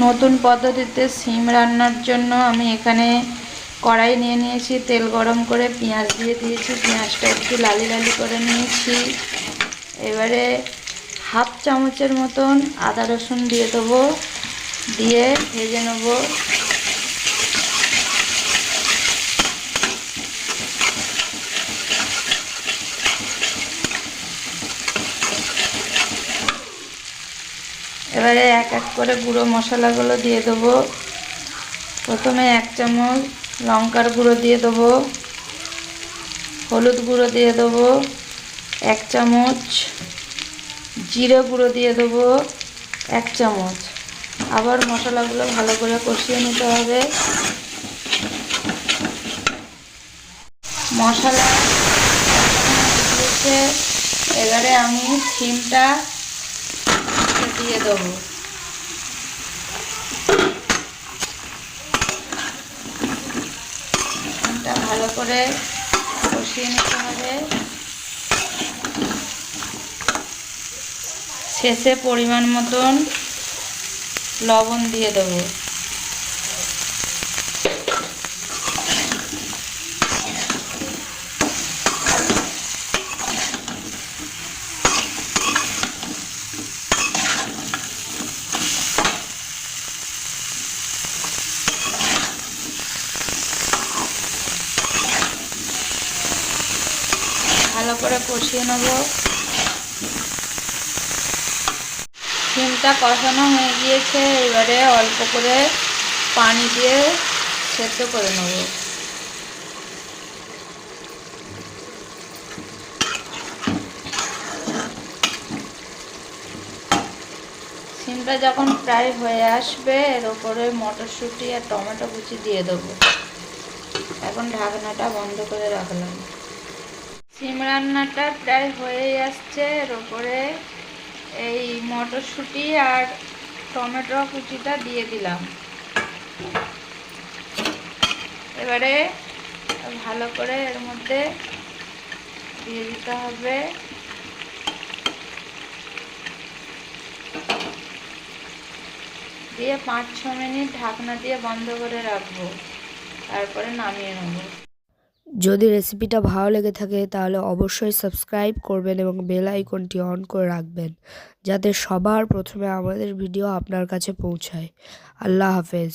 নতুন পদ্ধতিতে সিম রান্নার জন্য আমি এখানে কড়াই নিয়ে নিয়েছি, তেল গরম করে পেঁয়াজ দিয়ে দিয়েছি, পেঁয়াজটা একটু লালি লালি করে নিয়েছি। এবারে হাফ চামচের মতন আদা রসুন দিয়ে দেবো, দিয়ে ভেজে নেব। এবারে এক এক করে গুঁড়ো মশলাগুলো দিয়ে দেবো। প্রথমে 1 চামচ লঙ্কার গুঁড়ো দিয়ে দেবো, হলুদ গুঁড়ো দিয়ে দেবো 1 চামচ, জিরে গুঁড়ো দিয়ে দেবো 1 চামচ। আবার মশলাগুলো ভালো করে কষিয়ে নিতে হবে। মশলা দিয়েছে, এবারে আমি সিমটা দিয়ে দেবো। সিমটা ভালো করে কষিয়ে নিতে হবে। শেষে পরিমাণ মতন লবণ দিয়ে দেবো। ভালো করে কষিয়ে নেব। সিমটা কষানো হয়ে গিয়েছে, এবারে অল্প করে পানি দিয়ে সেদ্ধ করে নেব। সিমটা যখন প্রায় হয়ে আসবে, এর ওপরে মটরশুঁটি আর টমেটো কুচি দিয়ে দেবো। এখন ঢাকনাটা বন্ধ করে রাখলাম। সিম রান্নাটা প্রায় হয়ে আসছে, এর ওপরে এই মটরশুঁটি আর টমেটো কুচিটা দিয়ে দিলাম। এবারে ভালো করে এর মধ্যে দিয়ে দিতে হবে। দিয়ে 5-6 মিনিট ঢাকনা দিয়ে বন্ধ করে রাখবো, তারপরে নামিয়ে নেব। যদি রেসিপিটা ভালো লেগে থাকে তাহলে অবশ্যই সাবস্ক্রাইব করবেন এবং বেল আইকনটি অন করে রাখবেন, যাতে সবার প্রথমে আমাদের ভিডিও আপনার কাছে পৌঁছায়। আল্লাহ হাফেজ।